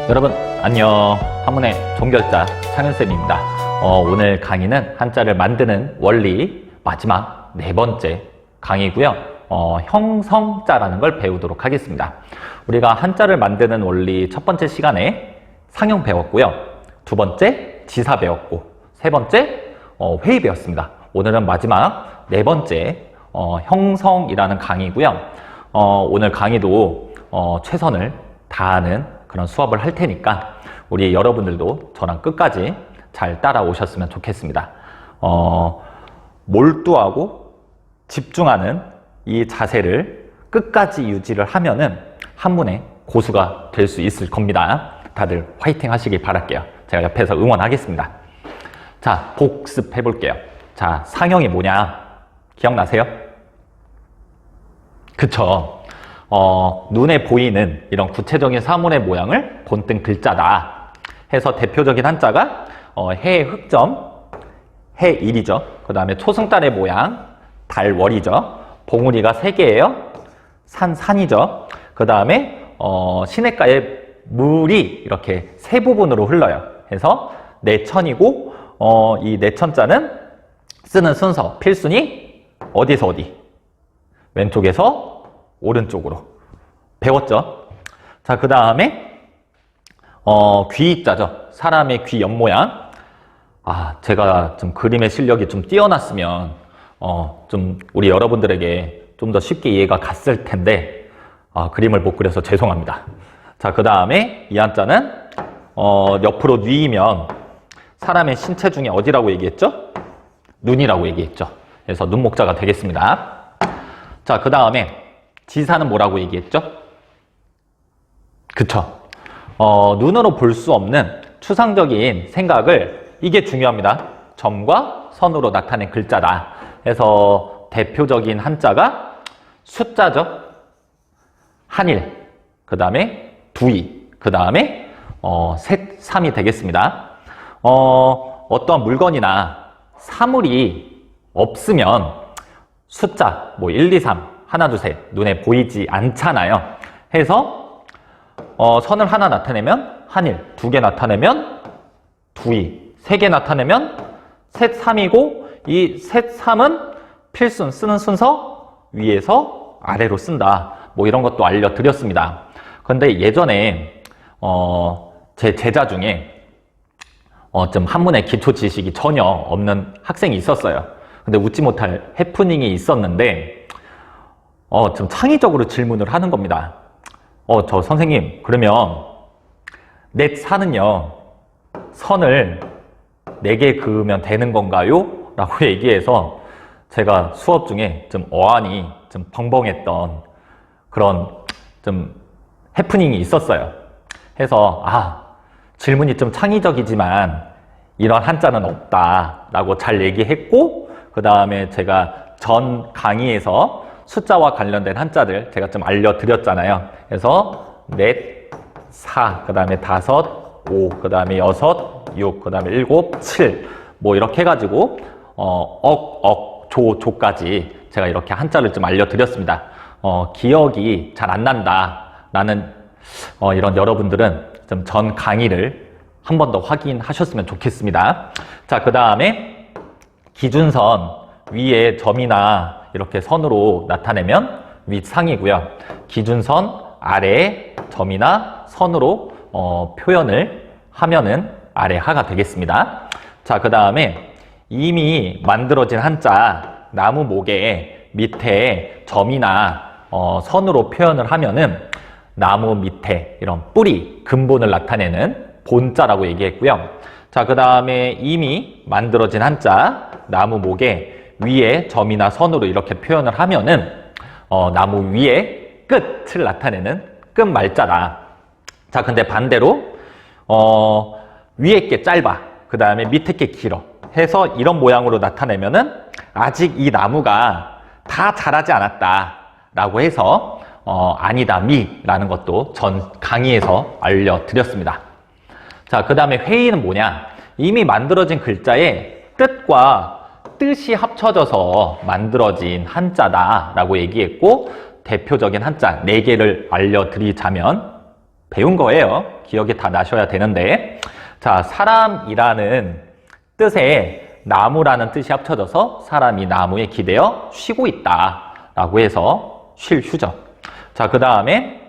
여러분 안녕. 한문의 종결자 창현쌤입니다. 오늘 강의는 한자를 만드는 원리 마지막 네 번째 강의고요. 형성자라는 걸 배우도록 하겠습니다. 우리가 한자를 만드는 원리 첫 번째 시간에 상형 배웠고요. 두 번째 지사 배웠고 세 번째 회의 배웠습니다. 오늘은 마지막 네 번째 형성이라는 강의고요. 오늘 강의도 최선을 다하는 그런 수업을 할 테니까 우리 여러분들도 저랑 끝까지 잘 따라오셨으면 좋겠습니다. 몰두하고 집중하는 이 자세를 끝까지 유지를 하면은 한문의 고수가 될 수 있을 겁니다. 다들 화이팅 하시길 바랄게요. 제가 옆에서 응원하겠습니다. 자, 복습해 볼게요. 자, 상형이 뭐냐? 기억나세요? 그쵸? 눈에 보이는 이런 구체적인 사물의 모양을 본뜬 글자다 해서 대표적인 한자가 해의 흑점, 해일이죠. 그 다음에 초승달의 모양, 달월이죠. 봉우리가 3개예요. 산이죠. 그 다음에 시냇가에 물이 이렇게 세 부분으로 흘러요. 해서 내천이고 이 내천자는 쓰는 순서, 필순이 어디서 어디? 왼쪽에서 오른쪽으로 배웠죠. 자, 그 다음에 귀자죠. 사람의 귀 옆모양. 제가 좀 그림의 실력이 좀 뛰어났으면 좀 우리 여러분들에게 좀 더 쉽게 이해가 갔을 텐데 그림을 못 그려서 죄송합니다. 자, 그 다음에 이 한자는 옆으로 뉘이면 사람의 신체 중에 어디라고 얘기했죠? 눈이라고 얘기했죠. 그래서 눈목자가 되겠습니다. 자, 그 다음에 지사는 뭐라고 얘기했죠? 그쵸? 눈으로 볼 수 없는 추상적인 생각을, 이게 중요합니다. 점과 선으로 나타낸 글자다. 그래서 대표적인 한자가 숫자죠. 한일, 그 다음에 두이, 그 다음에 셋, 삼이 되겠습니다. 어떠한 물건이나 사물이 없으면 숫자, 1, 2, 3, 하나, 둘, 셋, 눈에 보이지 않잖아요. 해서 선을 하나 나타내면 한일, 2개 나타내면 두이, 3개 나타내면 셋, 삼이고 이 셋, 삼은 필순, 쓰는 순서 위에서 아래로 쓴다. 이런 것도 알려드렸습니다. 그런데 예전에 제 제자 중에 좀 한문의 기초 지식이 전혀 없는 학생이 있었어요. 근데 웃지 못할 해프닝이 있었는데 좀 창의적으로 질문을 하는 겁니다. 저 선생님, 그러면 넷 사는요, 선을 4개 그으면 되는 건가요? 라고 얘기해서 제가 수업 중에 좀 어안이 좀 벙벙했던 그런 좀 해프닝이 있었어요. 해서 질문이 좀 창의적이지만 이런 한자는 없다라고 잘 얘기했고, 그 다음에 제가 전 강의에서 숫자와 관련된 한자들 제가 좀 알려드렸잖아요. 그래서 넷, 사, 그 다음에 다섯, 오, 그 다음에 여섯, 육, 그 다음에 일곱, 칠, 이렇게 해가지고 조까지 제가 이렇게 한자를 좀 알려드렸습니다. 기억이 잘 안 난다라는 이런 여러분들은 좀 전 강의를 한 번 더 확인하셨으면 좋겠습니다. 자, 그 다음에 기준선 위에 점이나 이렇게 선으로 나타내면 윗상이고요. 기준선 아래에 점이나 선으로 표현을 하면은 아래 하가 되겠습니다. 자, 그 다음에 이미 만들어진 한자 나무 목에 밑에 점이나 선으로 표현을 하면은 나무 밑에 이런 뿌리, 근본을 나타내는 본자라고 얘기했고요. 자, 그 다음에 이미 만들어진 한자 나무 목에 위에 점이나 선으로 이렇게 표현을 하면은 나무 위에 끝을 나타내는 끝말자다. 자, 근데 반대로 위에 게 짧아, 그 다음에 밑에 게 길어 해서 이런 모양으로 나타내면은 아직 이 나무가 다 자라지 않았다 라고 해서 아니다 미라는 것도 전 강의에서 알려드렸습니다. 자, 그 다음에 회의는 뭐냐? 이미 만들어진 글자의 뜻과 뜻이 합쳐져서 만들어진 한자다 라고 얘기했고, 대표적인 한자 4개를 알려드리자면 배운 거예요. 기억이 다 나셔야 되는데. 자, 사람이라는 뜻에 나무라는 뜻이 합쳐져서 사람이 나무에 기대어 쉬고 있다 라고 해서 쉴 휴죠. 자, 그 다음에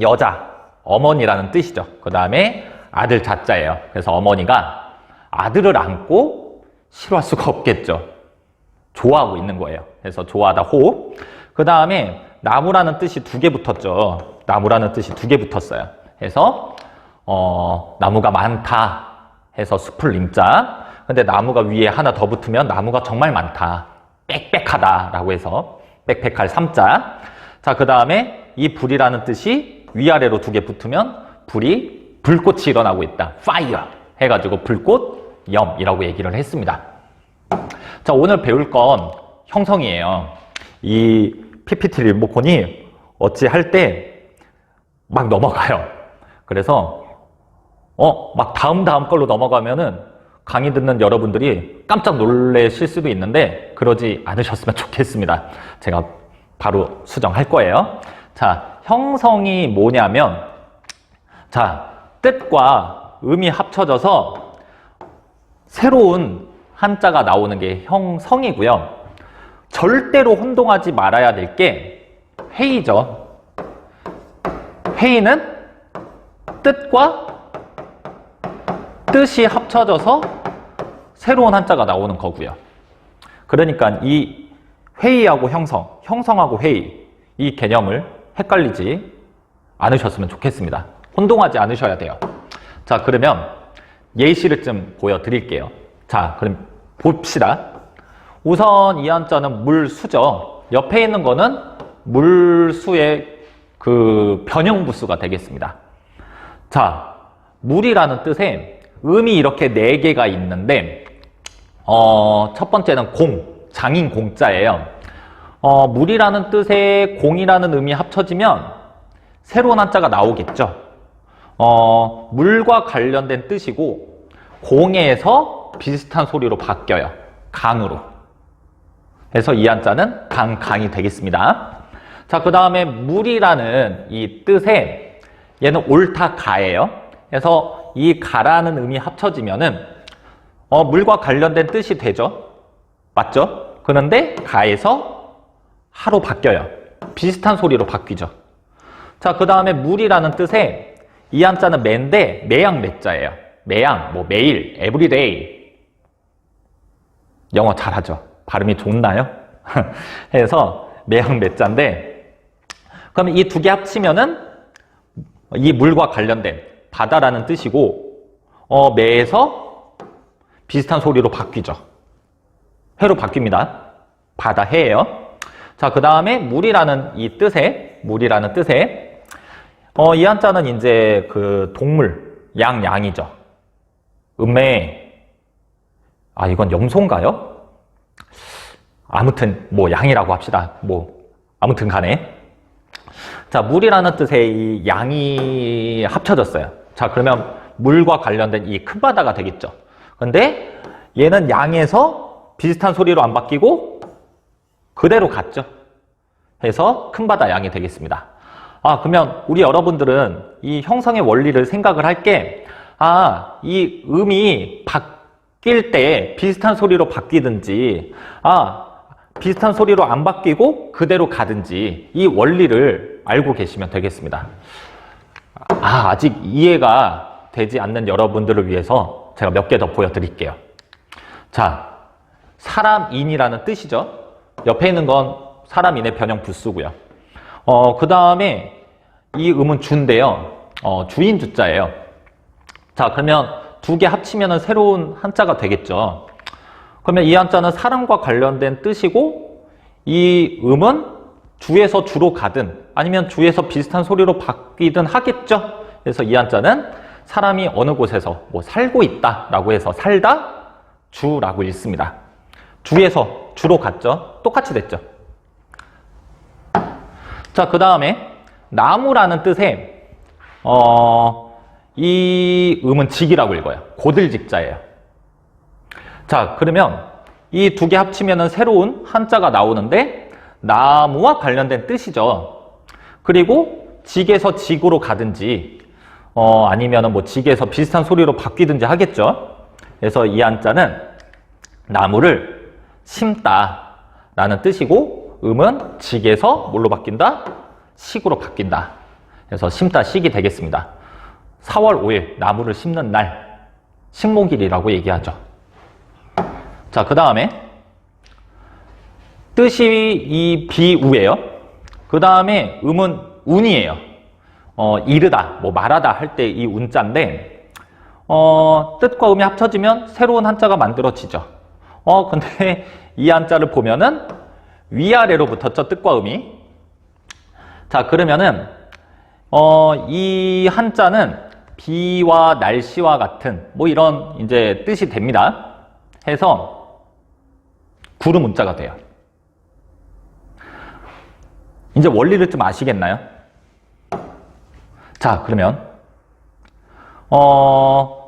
여자, 어머니라는 뜻이죠. 그 다음에 아들 자자예요. 그래서 어머니가 아들을 안고 싫어할 수가 없겠죠. 좋아하고 있는 거예요. 그래서 좋아하다 호. 그 다음에 나무라는 뜻이 2개 붙었죠. 나무라는 뜻이 2개 붙었어요. 해서 나무가 많다 해서 숲을 림자. 근데 나무가 위에 하나 더 붙으면 나무가 정말 많다. 빽빽하다 라고 해서 빽빽할 3자. 자, 그 다음에 이 불이라는 뜻이 위아래로 2개 붙으면 불꽃이 일어나고 있다. fire 해가지고 불꽃 염이라고 얘기를 했습니다. 자, 오늘 배울 건 형성이에요. 이 PPT 리모컨이 어찌 할 때 막 넘어가요. 그래서 막 다음 걸로 넘어가면은 강의 듣는 여러분들이 깜짝 놀라실 수도 있는데 그러지 않으셨으면 좋겠습니다. 제가 바로 수정할 거예요. 자, 형성이 뭐냐면 자, 뜻과 음이 합쳐져서 새로운 한자가 나오는 게 형성이고요. 절대로 혼동하지 말아야 될 게 회의죠. 회의는 뜻과 뜻이 합쳐져서 새로운 한자가 나오는 거고요. 그러니까 이 회의하고 형성, 형성하고 회의 이 개념을 헷갈리지 않으셨으면 좋겠습니다. 혼동하지 않으셔야 돼요. 자, 그러면 예시를 좀 보여드릴게요. 자, 그럼 봅시다. 우선 이 한자는 물수죠. 옆에 있는 거는 물수의 그 변형부수가 되겠습니다. 자, 물이라는 뜻에 음이 이렇게 4개가 있는데 첫 번째는 공, 장인 공자예요. 물이라는 뜻에 공이라는 음이 합쳐지면 새로운 한자가 나오겠죠. 물과 관련된 뜻이고 공에서 비슷한 소리로 바뀌어요. 강으로. 그래서 이 한자는 강이 되겠습니다. 자, 그 다음에 물이라는 이 뜻에 얘는 옳다 가예요. 그래서 이 가라는 음이 합쳐지면은 물과 관련된 뜻이 되죠. 맞죠? 그런데 가에서 하로 바뀌어요. 비슷한 소리로 바뀌죠. 자, 그 다음에 물이라는 뜻에 이 한자는 매인데 매양 매자예요. 매양, 뭐 매일, everyday. 영어 잘하죠? 발음이 좋나요? 그래서 매양 매자인데 그러면 이 2개 합치면은 이 물과 관련된 바다라는 뜻이고 매에서 비슷한 소리로 바뀌죠. 해로 바뀝니다. 바다, 해예요. 자, 그 다음에 물이라는 이 뜻에 이 한자는 이제 그 동물, 양이죠. 음매, 이건 염소인가요? 아무튼 뭐 양이라고 합시다. 뭐 아무튼 간에. 자, 물이라는 뜻에 이 양이 합쳐졌어요. 자, 그러면 물과 관련된 이 큰 바다가 되겠죠. 근데 얘는 양에서 비슷한 소리로 안 바뀌고 그대로 갔죠. 해서 큰 바다 양이 되겠습니다. 그러면 우리 여러분들은 이 형성의 원리를 생각을 할 게, 이 음이 바뀔 때 비슷한 소리로 바뀌든지, 비슷한 소리로 안 바뀌고 그대로 가든지 이 원리를 알고 계시면 되겠습니다. 아직 이해가 되지 않는 여러분들을 위해서 제가 몇 개 더 보여드릴게요. 자, 사람인이라는 뜻이죠. 옆에 있는 건 사람인의 변형 부수고요. 그 다음에 이 음은 주인데요. 주인 주자예요. 자, 그러면 2개 합치면 새로운 한자가 되겠죠. 그러면 이 한자는 사람과 관련된 뜻이고 이 음은 주에서 주로 가든 아니면 주에서 비슷한 소리로 바뀌든 하겠죠. 그래서 이 한자는 사람이 어느 곳에서 뭐 살고 있다 라고 해서 살다 주라고 읽습니다. 주에서 주로 갔죠. 똑같이 됐죠. 자, 그 다음에 나무라는 뜻에 이 음은 직이라고 읽어요. 고들직자예요. 자, 그러면 이 2개 합치면 새로운 한자가 나오는데 나무와 관련된 뜻이죠. 그리고 직에서 직으로 가든지 아니면은 뭐 직에서 비슷한 소리로 바뀌든지 하겠죠. 그래서 이 한자는 나무를 심다 라는 뜻이고, 음은 직에서 뭘로 바뀐다? 식으로 바뀐다. 그래서 심다 식이 되겠습니다. 4월 5일 나무를 심는 날, 식목일이라고 얘기하죠. 자, 그 다음에 뜻이 이 비우예요. 그 다음에 음은 운이에요. 이르다, 뭐 말하다 할 때 이 운자인데, 뜻과 음이 합쳐지면 새로운 한자가 만들어지죠. 근데 이 한자를 보면은 위아래로 붙었죠, 뜻과 음이. 자, 그러면은, 이 한자는 비와 날씨와 같은, 뭐 이런 이제 뜻이 됩니다. 해서 구름 문자가 돼요. 이제 원리를 좀 아시겠나요? 자, 그러면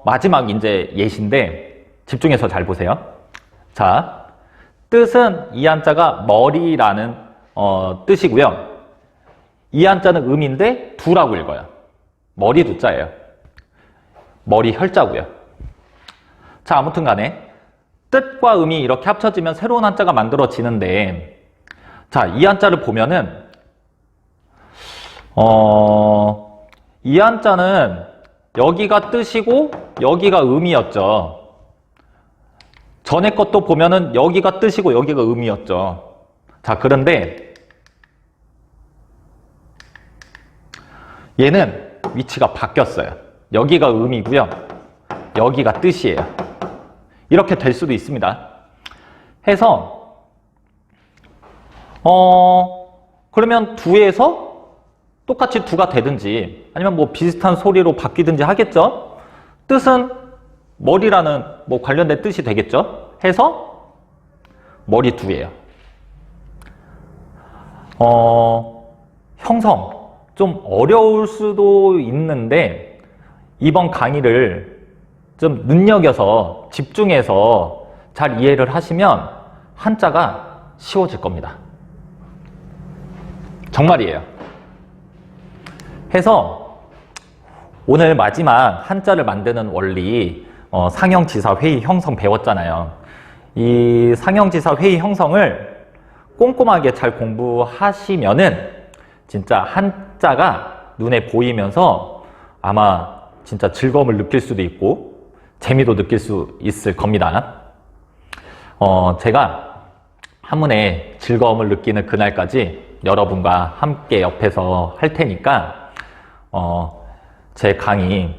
마지막 이제 예시인데 집중해서 잘 보세요. 자, 뜻은 이 한자가 머리라는 뜻이고요. 이 한자는 음인데 두라고 읽어요. 머리 두자예요. 머리 혈자고요. 자, 아무튼 간에 뜻과 음이 이렇게 합쳐지면 새로운 한자가 만들어지는데, 자, 이 한자를 보면은 이 한자는 여기가 뜻이고 여기가 음이었죠. 전에 것도 보면은 여기가 뜻이고 여기가 음이었죠. 자, 그런데 얘는 위치가 바뀌었어요. 여기가 음이고요. 여기가 뜻이에요. 이렇게 될 수도 있습니다. 해서 그러면 두에서 똑같이 두가 되든지 아니면 뭐 비슷한 소리로 바뀌든지 하겠죠. 뜻은 머리라는 뭐 관련된 뜻이 되겠죠. 해서 머리 두예요. 형성 좀 어려울 수도 있는데 이번 강의를 좀 눈여겨서 집중해서 잘 이해를 하시면 한자가 쉬워질 겁니다. 정말이에요. 해서 오늘 마지막 한자를 만드는 원리, 상형지사 회의 형성 배웠잖아요. 이 상형지사 회의 형성을 꼼꼼하게 잘 공부하시면은 진짜 한자가 눈에 보이면서 아마 진짜 즐거움을 느낄 수도 있고 재미도 느낄 수 있을 겁니다. 제가 한문에 즐거움을 느끼는 그날까지 여러분과 함께 옆에서 할 테니까 제 강의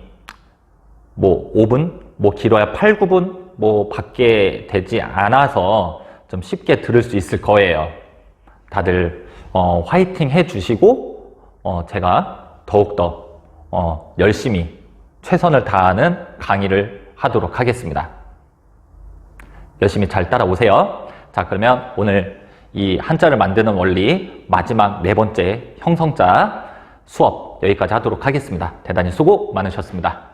뭐 5분, 뭐 길어야 8, 9분 뭐 밖에 되지 않아서 좀 쉽게 들을 수 있을 거예요. 다들 화이팅 해주시고 제가 더욱더 열심히 최선을 다하는 강의를 하도록 하겠습니다. 열심히 잘 따라오세요. 자, 그러면 오늘 이 한자를 만드는 원리 마지막 4번째 형성자 수업 여기까지 하도록 하겠습니다. 대단히 수고 많으셨습니다.